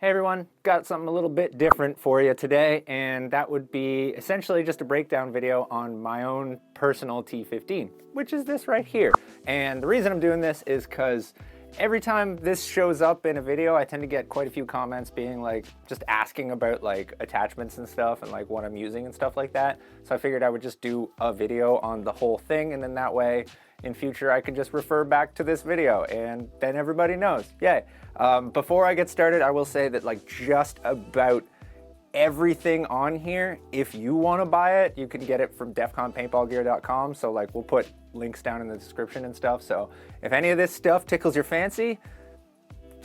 Hey everyone, got something a little bit different for you today, and that would be essentially just a breakdown video on my own personal T15, which is this right here. And the reason I'm doing this is because every time this shows up in a video, I tend to get quite a few comments being like, just asking about like attachments and stuff and like what I'm using and stuff like that. So I figured I would just do a video on the whole thing, and then that way in future I can just refer back to this video and then everybody knows. Yay. Before I get started, I will say that like just about everything on here, if you want to buy it, you can get it from defconpaintballgear.com. So like we'll put links down in the description and stuff. So if any of this stuff tickles your fancy,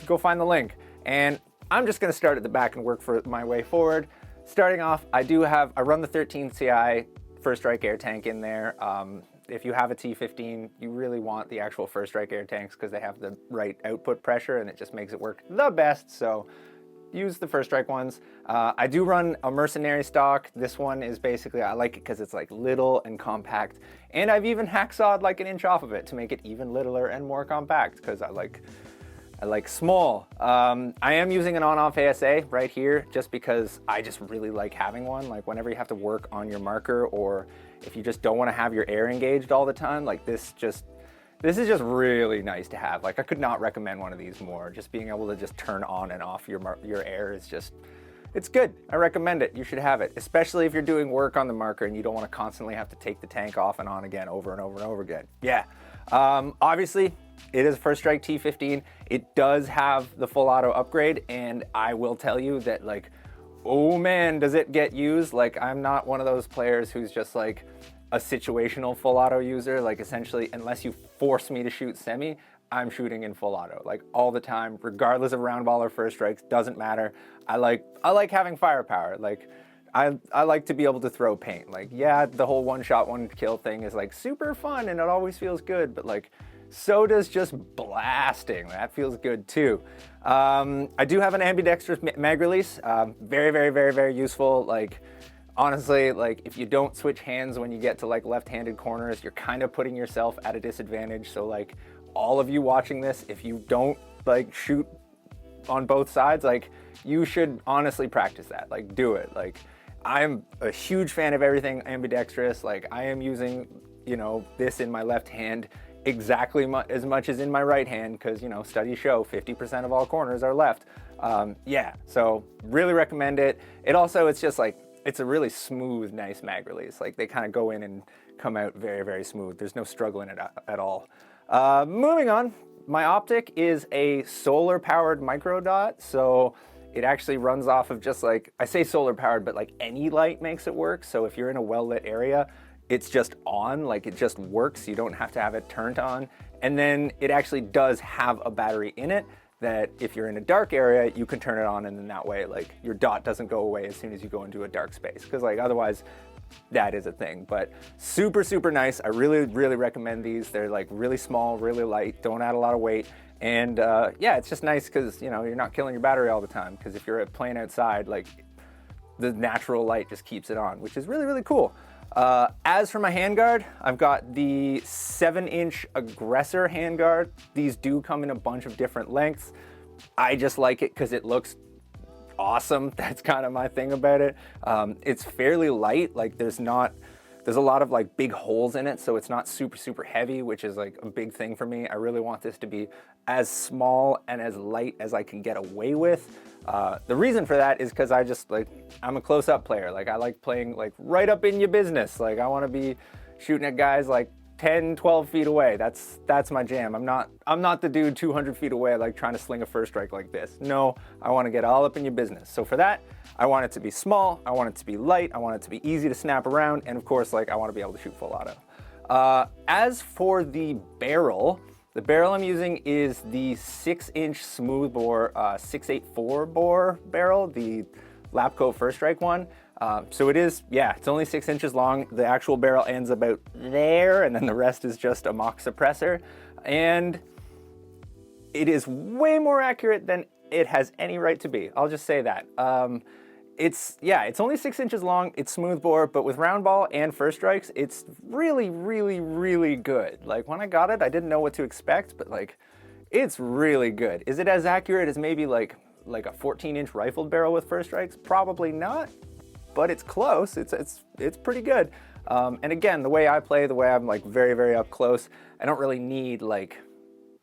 go find the link. And I'm just going to start at the back and work my way forward. Starting off, I run the 13 CI First Strike air tank in there. If you have a T15, you really want the actual First Strike air tanks because they have the right output pressure and it just makes it work the best. So use the First Strike ones. I do run a Mercenary Stock. This one is basically, I like it because it's like little and compact. And I've even hacksawed like an inch off of it to make it even littler and more compact because I like small. I am using an on-off ASA right here just because I just really like having one. Like whenever you have to work on your marker, or if you just don't want to have your air engaged all the time, like this is just really nice to have. Like I could not recommend one of these more. Just being able to just turn on and off your air is just, it's good. I recommend it. You should have it, especially if you're doing work on the marker and you don't want to constantly have to take the tank off and on again over and over and over again. Yeah. Obviously, it is a First Strike T15. It does have the full auto upgrade, and I will tell you that like, oh man, does it get used. Like I'm not one of those players who's just like a situational full auto user. Like essentially, unless you force me to shoot semi, I'm shooting in full auto like all the time, regardless of round ball or first strikes, doesn't matter. I like having firepower. Like I like to be able to throw paint. Like yeah, the whole one shot, one kill thing is like super fun and it always feels good, but like so does just blasting. That feels good too. I do have an ambidextrous mag release. Very, very, very, very useful. Like honestly, like if you don't switch hands when you get to like left-handed corners, you're kind of putting yourself at a disadvantage. So like all of you watching this, if you don't like shoot on both sides, like you should honestly practice that. Like do it. Like I'm a huge fan of everything ambidextrous. Like I am using, you know, this in my left hand exactly as much as in my right hand because, you know, studies show 50% of all corners are left. Yeah, so really recommend it. It's just like, it's a really smooth, nice mag release. Like they kind of go in and come out very, very smooth. There's no struggle in it at all. Moving on, my Optic is a solar powered micro dot. So it actually runs off of just like, I say solar powered, but like any light makes it work. So if you're in a well lit area, it's just on, like it just works. You don't have to have it turned on. And then it actually does have a battery in it that if you're in a dark area, you can turn it on, and then that way like your dot doesn't go away as soon as you go into a dark space. Because like otherwise that is a thing. But super, super nice. I really, really recommend these. They're like really small, really light, don't add a lot of weight. And yeah, it's just nice because, you know, you're not killing your battery all the time. Because if you're playing outside, like the natural light just keeps it on, which is really, really cool. As for my handguard, I've got the 7-inch Aggressor handguard. These do come in a bunch of different lengths. I just like it because it looks awesome. That's kind of my thing about it. It's fairly light. Like there's a lot of like big holes in it, so it's not super, super heavy, which is like a big thing for me. I really want this to be as small and as light as I can get away with. The reason for that is because I'm a close-up player. Like I like playing like right up in your business. Like I want to be shooting at guys like 10, 12 feet away. That's my jam. I'm not the dude 200 feet away like trying to sling a first strike like this. No, I want to get all up in your business. So for that, I want it to be small, I want it to be light, I want it to be easy to snap around, and of course like I want to be able to shoot full auto. As for the barrel I'm using is the 6-inch smooth bore 684 bore barrel, the Lapco First Strike one. So it is, yeah, it's only 6 inches long. The actual barrel ends about there, and then the rest is just a mock suppressor. And it is way more accurate than it has any right to be. I'll just say that. It's only 6 inches long. It's smooth bore, but with round ball and first strikes, it's really, really, really good. Like when I got it, I didn't know what to expect, but like, it's really good. Is it as accurate as maybe like like a 14-inch rifled barrel with first strikes? Probably not, but it's close. It's pretty good. And again, the way I play, the way I'm like very, very up close, I don't really need like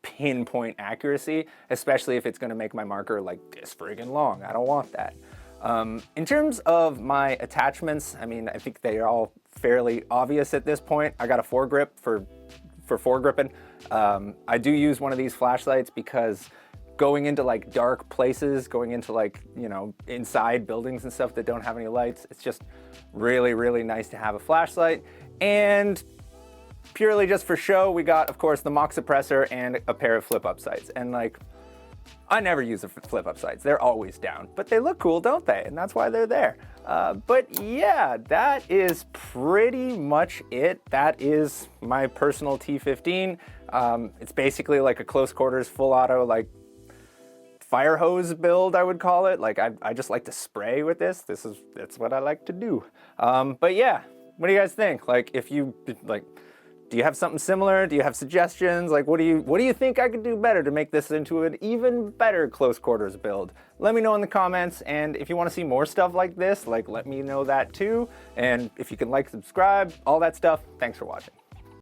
pinpoint accuracy, especially if it's gonna make my marker like this friggin' long. I don't want that. In terms of my attachments, I mean, I think they are all fairly obvious at this point. I got a foregrip for foregripping. I do use one of these flashlights because going into like dark places, going into like, you know, inside buildings and stuff that don't have any lights, it's just really, really nice to have a flashlight. And purely just for show, we got, of course, the mock suppressor and a pair of flip-up sights. And like, I never use the flip-up sights. They're always down, but they look cool, don't they? And that's why they're there. But yeah, that is pretty much it. That is my personal T15. It's basically like a close quarters, full auto, like fire hose build, I would call it. Like I just like to spray with this. That's what I like to do. But yeah, what do you guys think? Like, if you like, do you have something similar? Do you have suggestions? Like, what do you think I could do better to make this into an even better close quarters build? Let me know in the comments, and if you want to see more stuff like this, like, let me know that too. And if you can like, subscribe, all that stuff. Thanks for watching.